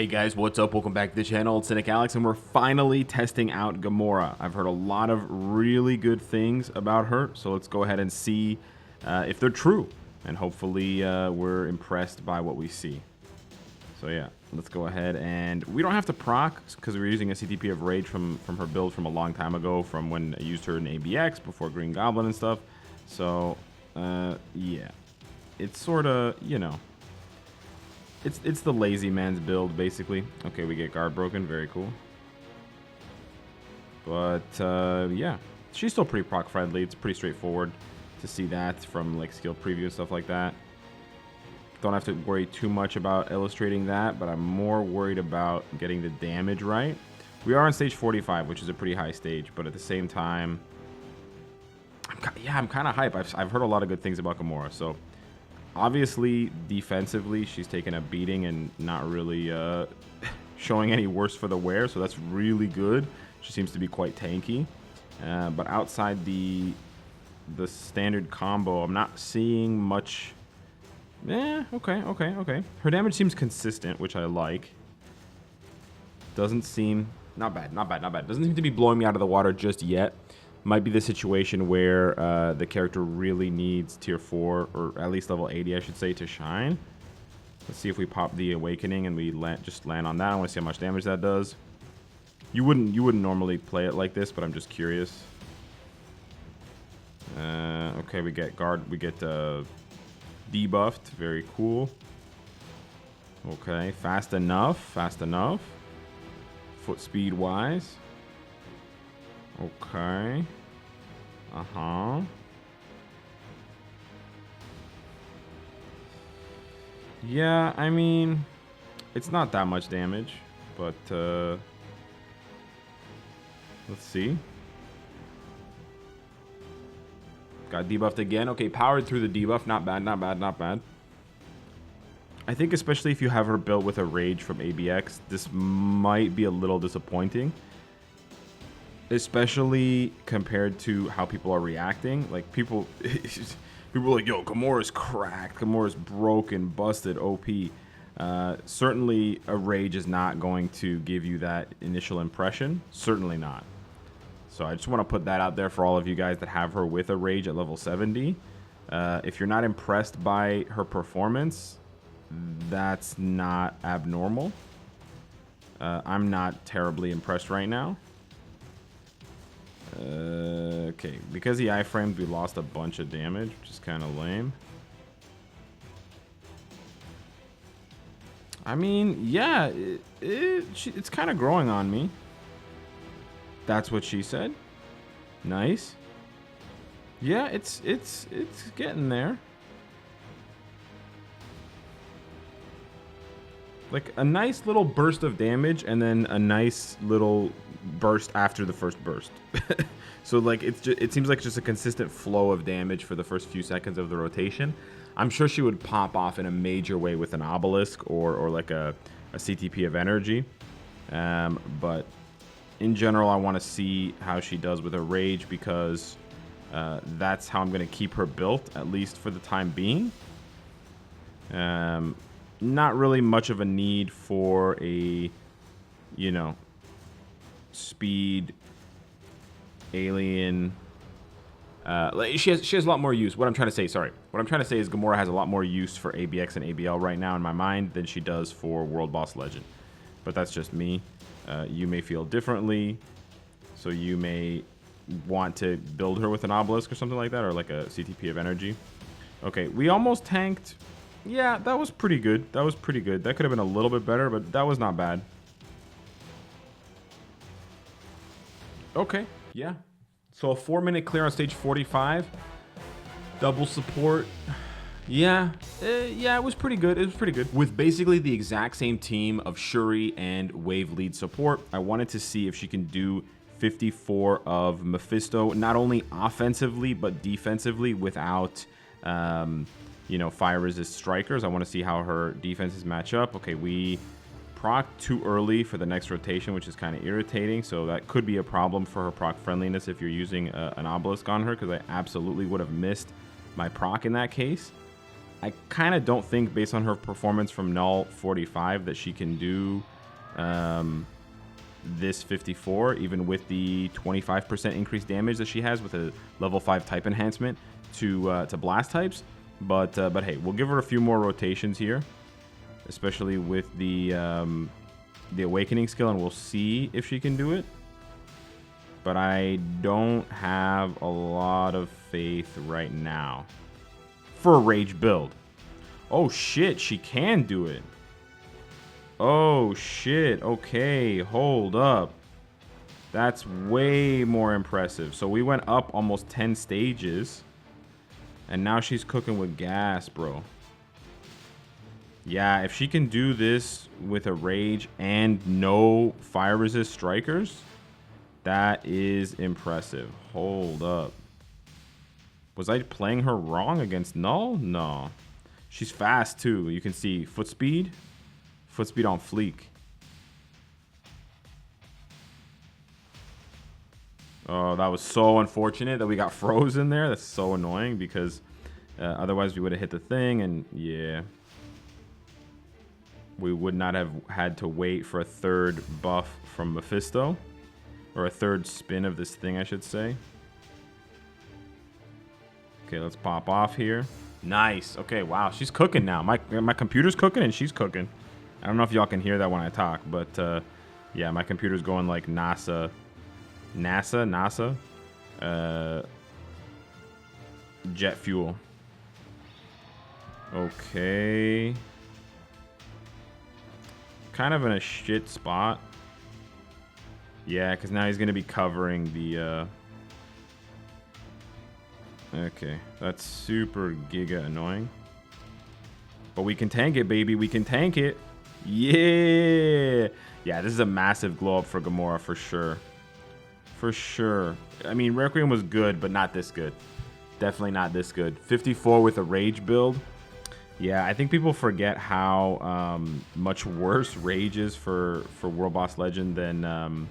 Hey guys, what's up? Welcome back to the channel. It's Cynicalex, and we're finally testing out Gamora. I've heard a lot of really good things about her, so let's go ahead and see if they're true, and hopefully we're impressed by what we see. So yeah, let's go ahead, and we don't have to proc because we're using a CTP of Rage from her build from a long time ago, from when I used her in ABX before Green Goblin and stuff. So yeah, it's sort of, you know, it's the lazy man's build, basically. Okay, we get guard broken. Very cool. But, yeah. She's still pretty proc friendly. It's pretty straightforward to see that from, like, skill preview and stuff like that. Don't have to worry too much about illustrating that, but I'm more worried about getting the damage right. We are on stage 45, which is a pretty high stage, but at the same time, I'm kind of hype. I've heard a lot of good things about Gamora, so... Obviously, defensively, she's taken a beating and not really showing any worse for the wear, so that's really good. She seems to be quite tanky. But outside the standard combo, I'm not seeing much... okay. Her damage seems consistent, which I like. Doesn't seem... Not bad. Doesn't seem to be blowing me out of the water just yet. Might be the situation where the character really needs tier 4, or at least level 80, I should say, to shine. Let's see if we pop the Awakening and we just land on that. I want to see how much damage that does. You wouldn't normally play it like this, but I'm just curious. Okay, we get guard. We get debuffed. Very cool. Okay, fast enough. Foot speed wise. Okay. Yeah, I mean, it's not that much damage, but let's see. Got debuffed again. Okay, powered through the debuff. Not bad. I think especially if you have her built with a Rage from ABX, this might be a little disappointing. Especially compared to how people are reacting. Like, people are like, yo, Gamora's cracked. Gamora's broken, busted, OP. Certainly, a Rage is not going to give you that initial impression. Certainly not. So I just want to put that out there for all of you guys that have her with a Rage at level 70. If you're not impressed by her performance, that's not abnormal. I'm not terribly impressed right now. Okay, because he iframed, we lost a bunch of damage, which is kind of lame. I mean, yeah, it's kind of growing on me. That's what she said. Nice. Yeah, it's getting there. Like a nice little burst of damage, and then a nice little burst after the first burst. So like it seems like just a consistent flow of damage for the first few seconds of the rotation. I'm sure she would pop off in a major way with an obelisk or like a CTP of energy. But in general, I want to see how she does with a Rage, because that's how I'm going to keep her built, at least for the time being. Not really much of a need for a, you know, speed alien. Like she has a lot more use. What I'm trying to say is Gamora has a lot more use for ABX and ABL right now in my mind than she does for World Boss Legend. But that's just me. You may feel differently, so you may want to build her with an obelisk or something like that, or like a CTP of energy. Okay, we almost tanked. Yeah, that was pretty good. That could have been a little bit better, but that was not bad. Okay, yeah. So a 4-minute clear on stage 45. Double support. Yeah, it was pretty good. With basically the exact same team of Shuri and wave lead support, I wanted to see if she can do 54 of Mephisto, not only offensively, but defensively without... you know, fire resist strikers. I want to see how her defenses match up. Okay, we proc too early for the next rotation, which is kind of irritating. So that could be a problem for her proc friendliness if you're using an obelisk on her, because I absolutely would have missed my proc in that case. I kind of don't think, based on her performance from Null 45, that she can do this 54, even with the 25% increased damage that she has with a level 5 type enhancement to blast types. But hey, we'll give her a few more rotations here, especially with the awakening skill, and we'll see if she can do it. But I don't have a lot of faith right now for a rage build. Oh shit, she can do it. Oh shit, okay, hold up. That's way more impressive. So we went up almost 10 stages, and now she's cooking with gas, bro. Yeah, if she can do this with a rage and no fire resist strikers, that is impressive. Hold up. Was I playing her wrong against Null? No. She's fast too. You can see foot speed. Foot speed on fleek. Oh, that was so unfortunate that we got frozen there. That's so annoying because otherwise we would have hit the thing, and yeah. We would not have had to wait for a third buff from Mephisto. Or a third spin of this thing, I should say. Okay, let's pop off here. Nice. Okay, wow, she's cooking now. My computer's cooking and she's cooking. I don't know if y'all can hear that when I talk, but yeah, my computer's going like NASA, jet fuel. Okay. Kind of in a shit spot. Yeah, because now he's going to be covering the... Okay, that's super giga annoying. But we can tank it, baby. We can tank it. Yeah! Yeah, this is a massive glow up for Gamora for sure. For sure. I mean, Requiem was good, but not this good. Definitely not this good. 54 with a rage build. Yeah, I think people forget how much worse rage is for World Boss Legend than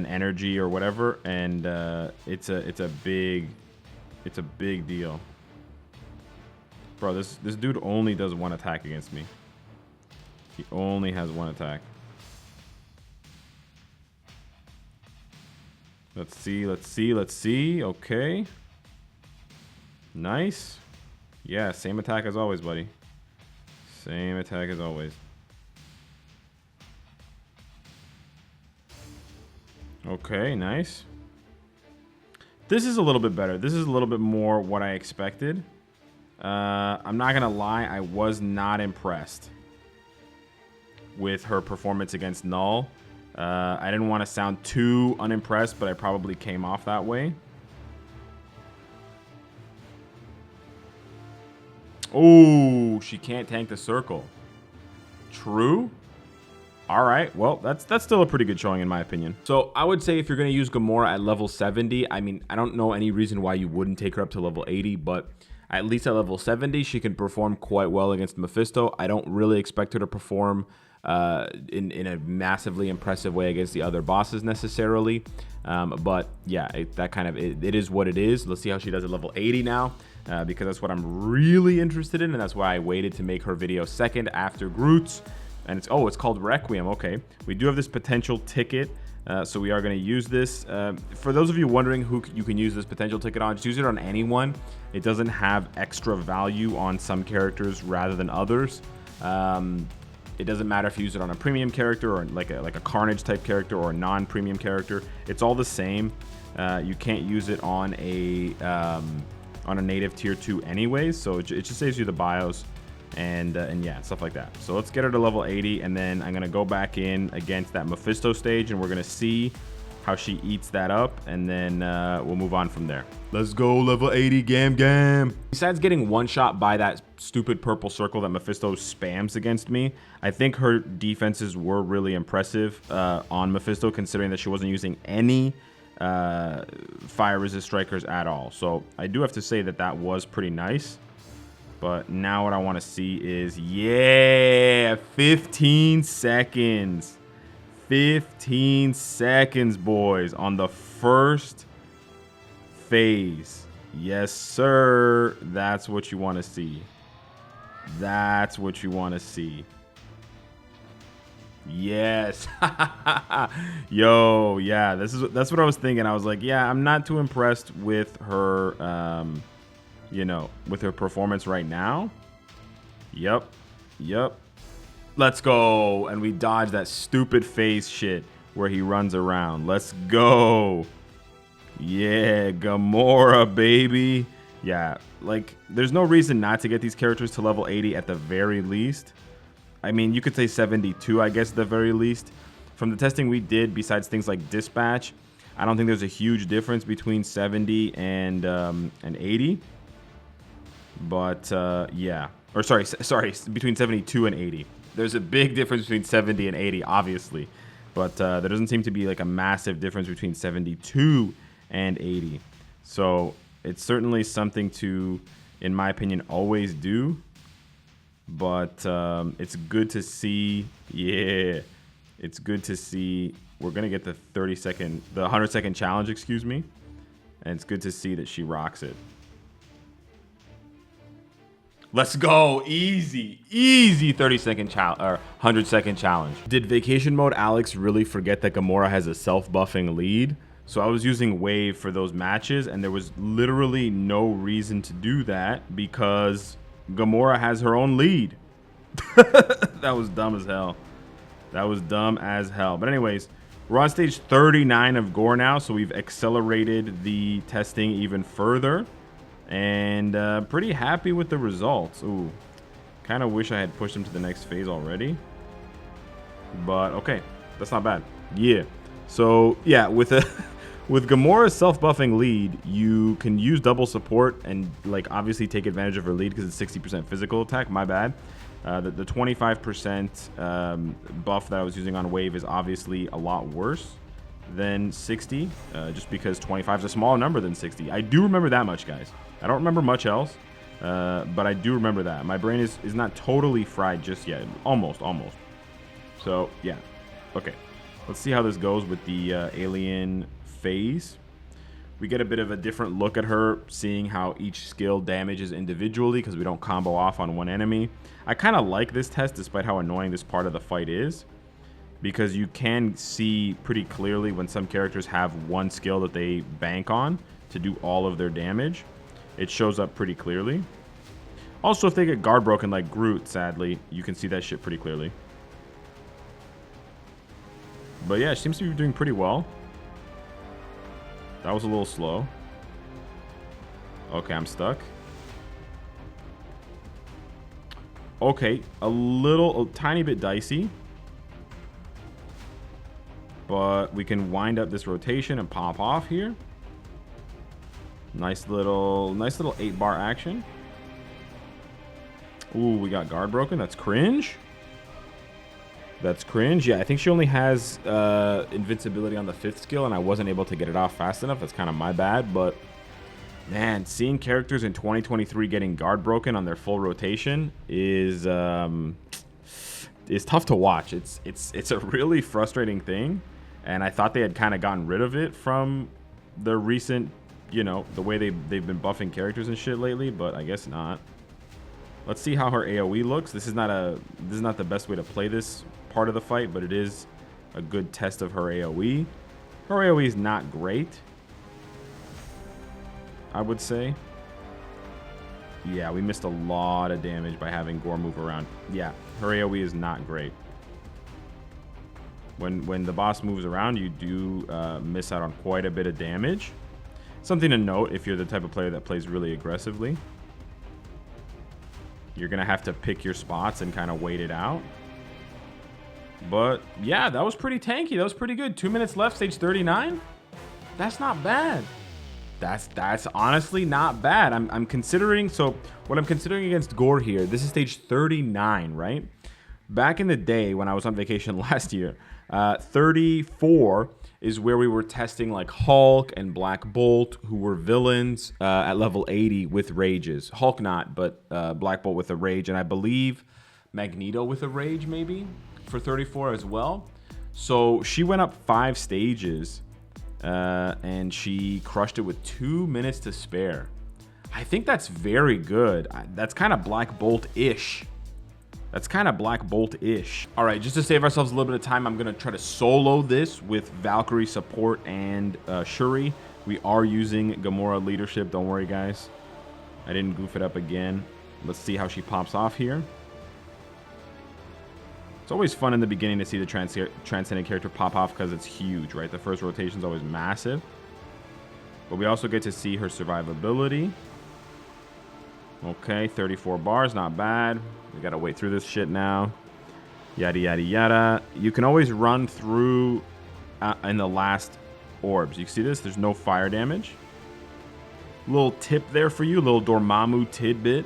energy or whatever, and it's a big deal. Bro, this dude only does one attack against me. He only has one attack. Let's see. Okay. Nice. Yeah, same attack as always, buddy. Same attack as always. Okay, nice. This is a little bit better. This is a little bit more what I expected. I'm not gonna lie, I was not impressed with her performance against Null. I didn't want to sound too unimpressed, but I probably came off that way. Oh, she can't tank the circle. True. All right, well, that's still a pretty good showing in my opinion. So I would say if you're going to use Gamora at level 70, I mean, I don't know any reason why you wouldn't take her up to level 80, but at least at level 70, she can perform quite well against Mephisto. I don't really expect her to perform in a massively impressive way against the other bosses necessarily. But yeah, it is what it is. Let's see how she does at level 80 now, because that's what I'm really interested in, and that's why I waited to make her video second after Groot's. And it's called Requiem. Okay, we do have this potential ticket, so we are going to use this. For those of you wondering who you can use this potential ticket on, just use it on anyone. It doesn't have extra value on some characters rather than others. It doesn't matter if you use it on a premium character or like a Carnage type character or a non-premium character. It's all the same. You can't use it on a native tier 2 anyways, so it just saves you the bios. And yeah, stuff like that. So let's get her to level 80, and then I'm gonna go back in against that Mephisto stage, and we're gonna see how she eats that up, and then we'll move on from there. Let's go, level 80, gam. Besides getting one shot by that stupid purple circle that Mephisto spams against me, I think her defenses were really impressive on Mephisto, considering that she wasn't using any fire resist strikers at all. So I do have to say that was pretty nice. But now what I want to see is, yeah, 15 seconds. 15 seconds, boys, on the first phase. Yes, sir. That's what you want to see. That's what you want to see. Yes. Yo, yeah, that's what I was thinking. I was like, yeah, I'm not too impressed with her with her performance right now. Yep. Let's go. And we dodged that stupid phase shit where he runs around. Let's go. Yeah, Gamora, baby. Yeah, like, there's no reason not to get these characters to level 80 at the very least. I mean, you could say 72, I guess, at the very least. From the testing we did, besides things like Dispatch, I don't think there's a huge difference between 70 and 80. But, yeah. Or, sorry, between 72 and 80. There's a big difference between 70 and 80, obviously. But there doesn't seem to be, like, a massive difference between 72 and 80. So it's certainly something to, in my opinion, always do. But it's good to see. Yeah, it's good to see. We're gonna get the 100-second challenge, excuse me, and it's good to see that she rocks it. Let's go. Easy 30-second challenge or 100-second challenge. Did vacation mode Alex really forget that Gamora has a self-buffing lead? So I was using Wave for those matches, and there was literally no reason to do that because Gamora has her own lead. That was dumb as hell. But anyways, we're on stage 39 of Gorr now, so we've accelerated the testing even further. And pretty happy with the results. Ooh, kind of wish I had pushed him to the next phase already. But okay, that's not bad. Yeah. So yeah, with Gamora's self-buffing lead, you can use double support and like obviously take advantage of her lead because it's 60% physical attack. My bad. The 25% buff that I was using on Wave is obviously a lot worse than 60, just because 25 is a smaller number than 60. I do remember that much, guys. I don't remember much else, but I do remember that. My brain is not totally fried just yet. Almost. So, yeah. Okay. Let's see how this goes with the alien phase. We get a bit of a different look at her, seeing how each skill damages individually because we don't combo off on one enemy. I kind of like this test despite how annoying this part of the fight is, because you can see pretty clearly when some characters have one skill that they bank on to do all of their damage. It shows up pretty clearly. Also, if they get guard broken like Groot, sadly, you can see that shit pretty clearly. But yeah, she seems to be doing pretty well. That was a little slow. Okay, I'm stuck. Okay, a tiny bit dicey. But we can wind up this rotation and pop off here. Nice little 8-bar action. Ooh, we got guard broken. That's cringe. Yeah, I think she only has invincibility on the 5th skill, and I wasn't able to get it off fast enough. That's kind of my bad, but man, seeing characters in 2023 getting guard broken on their full rotation is tough to watch. It's a really frustrating thing, and I thought they had kind of gotten rid of it from the recent, the way they've been buffing characters and shit lately, but I guess not. Let's see how her AoE looks. This is not the best way to play this part of the fight, but it is a good test of her AoE. Her AoE is not great, I would say. Yeah, we missed a lot of damage by having Gorr move around. Yeah, her AoE is not great. When the boss moves around, you do miss out on quite a bit of damage. Something to note if you're the type of player that plays really aggressively. You're going to have to pick your spots and kind of wait it out. But yeah, that was pretty tanky. That was pretty good. 2 minutes left, stage 39. That's not bad. That's honestly not bad. I'm considering, so what I'm considering against Gorr here, this is stage 39, right? Back in the day when I was on vacation last year, 34 is where we were testing like Hulk and Black Bolt, who were villains at level 80 with rages. Hulk not, but Black Bolt with a rage, and I believe Magneto with a rage maybe for 34 as well. So she went up 5 stages and she crushed it with 2 minutes to spare. I think that's very good. That's kind of Black Bolt-ish. That's kind of Black Bolt-ish. All right, just to save ourselves a little bit of time, I'm going to try to solo this with Valkyrie support and Shuri. We are using Gamora leadership. Don't worry, guys. I didn't goof it up again. Let's see how she pops off here. It's always fun in the beginning to see the transcendent character pop off because it's huge, right? The first rotation is always massive. But we also get to see her survivability. Okay, 34 bars, not bad. We gotta wait through this shit now. Yada, yada, yada. You can always run through in the last orbs. You see this? There's no fire damage. Little tip there for you, little Dormammu tidbit.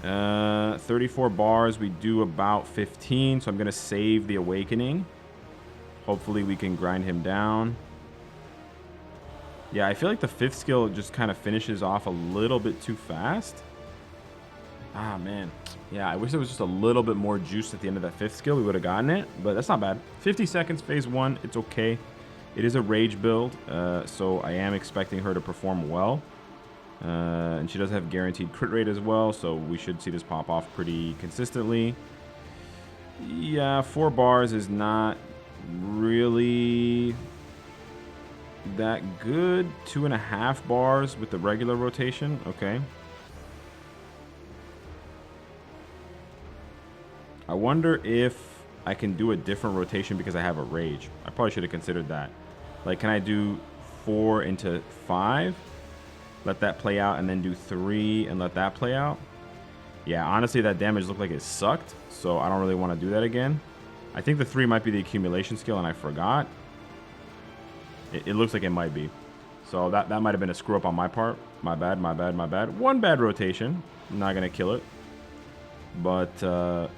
34 bars, we do about 15, so I'm gonna save the awakening. Hopefully we can grind him down. Yeah, I feel like the 5th skill just kind of finishes off a little bit too fast. Ah, man. Yeah, I wish there was just a little bit more juice at the end of that 5th skill. We would have gotten it, but that's not bad. 50 seconds, phase 1. It's okay. It is a rage build, so I am expecting her to perform well. And she does have guaranteed crit rate as well, so we should see this pop off pretty consistently. Yeah, 4 bars is not really that good. 2.5 bars with the regular rotation. Okay. I wonder if I can do a different rotation because I have a rage. I probably should have considered that. Like, can I do 4 into 5? Let that play out and then do 3 and let that play out? Yeah, honestly, that damage looked like it sucked, so I don't really want to do that again. I think the 3 might be the accumulation skill and I forgot. It looks like it might be. So that might have been a screw up on my part. My bad, my bad, my bad. 1 bad rotation. I'm not going to kill it. But,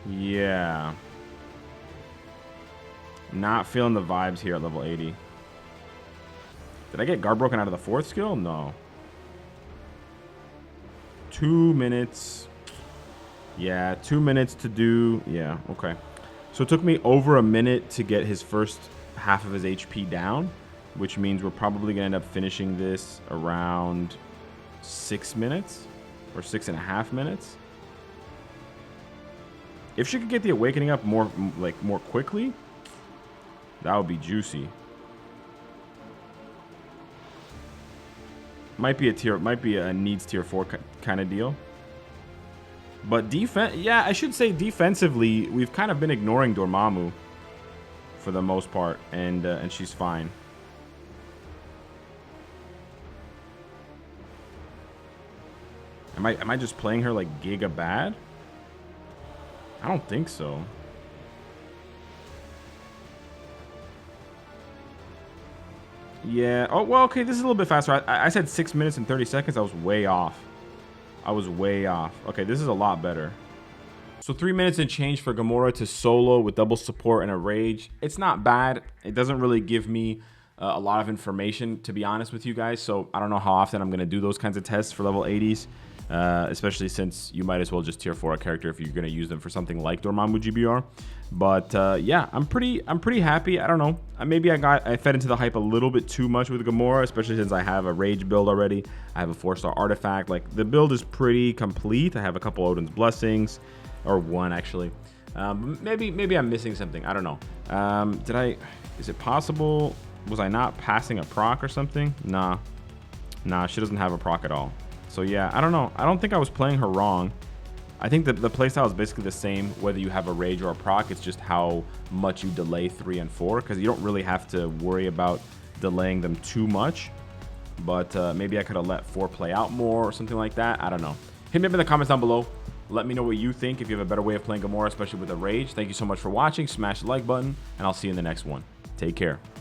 yeah. Not feeling the vibes here at level 80. Did I get guard broken out of the 4th skill? No. 2 minutes. Yeah, 2 minutes to do. Yeah, okay. So it took me over a minute to get his first half of his HP down, which means we're probably going to end up finishing this around 6 minutes or 6.5 minutes. If she could get the awakening up more quickly, that would be juicy. Might be a needs tier 4 kind of deal. But yeah, I should say defensively, we've kind of been ignoring Dormammu for the most part, and she's fine. Am I just playing her like giga bad? I don't think so. Yeah. Oh, well, okay. This is a little bit faster. I said 6 minutes and 30 seconds. I was way off. I was way off. Okay, this is a lot better. So 3 minutes and change for Gamora to solo with double support and a rage. It's not bad. It doesn't really give me a lot of information, to be honest with you guys. So I don't know how often I'm going to do those kinds of tests for level 80s. Especially since you might as well just tier 4 a character if you're going to use them for something like Dormammu GBR. But yeah, I'm pretty happy. I don't know. Maybe I fed into the hype a little bit too much with Gamora, especially since I have a rage build already. I have a 4-star artifact. Like, the build is pretty complete. I have a couple Odin's blessings, or 1 actually. Maybe I'm missing something. I don't know. Is it possible? Was I not passing a proc or something? Nah, she doesn't have a proc at all. So yeah, I don't know. I don't think I was playing her wrong. I think that the playstyle is basically the same whether you have a rage or a proc. It's just how much you delay 3 and 4, because you don't really have to worry about delaying them too much. But maybe I could have let 4 play out more or something like that. I don't know. Hit me up in the comments down below. Let me know what you think, if you have a better way of playing Gamora, especially with a rage. Thank you so much for watching. Smash the like button, and I'll see you in the next one. Take care.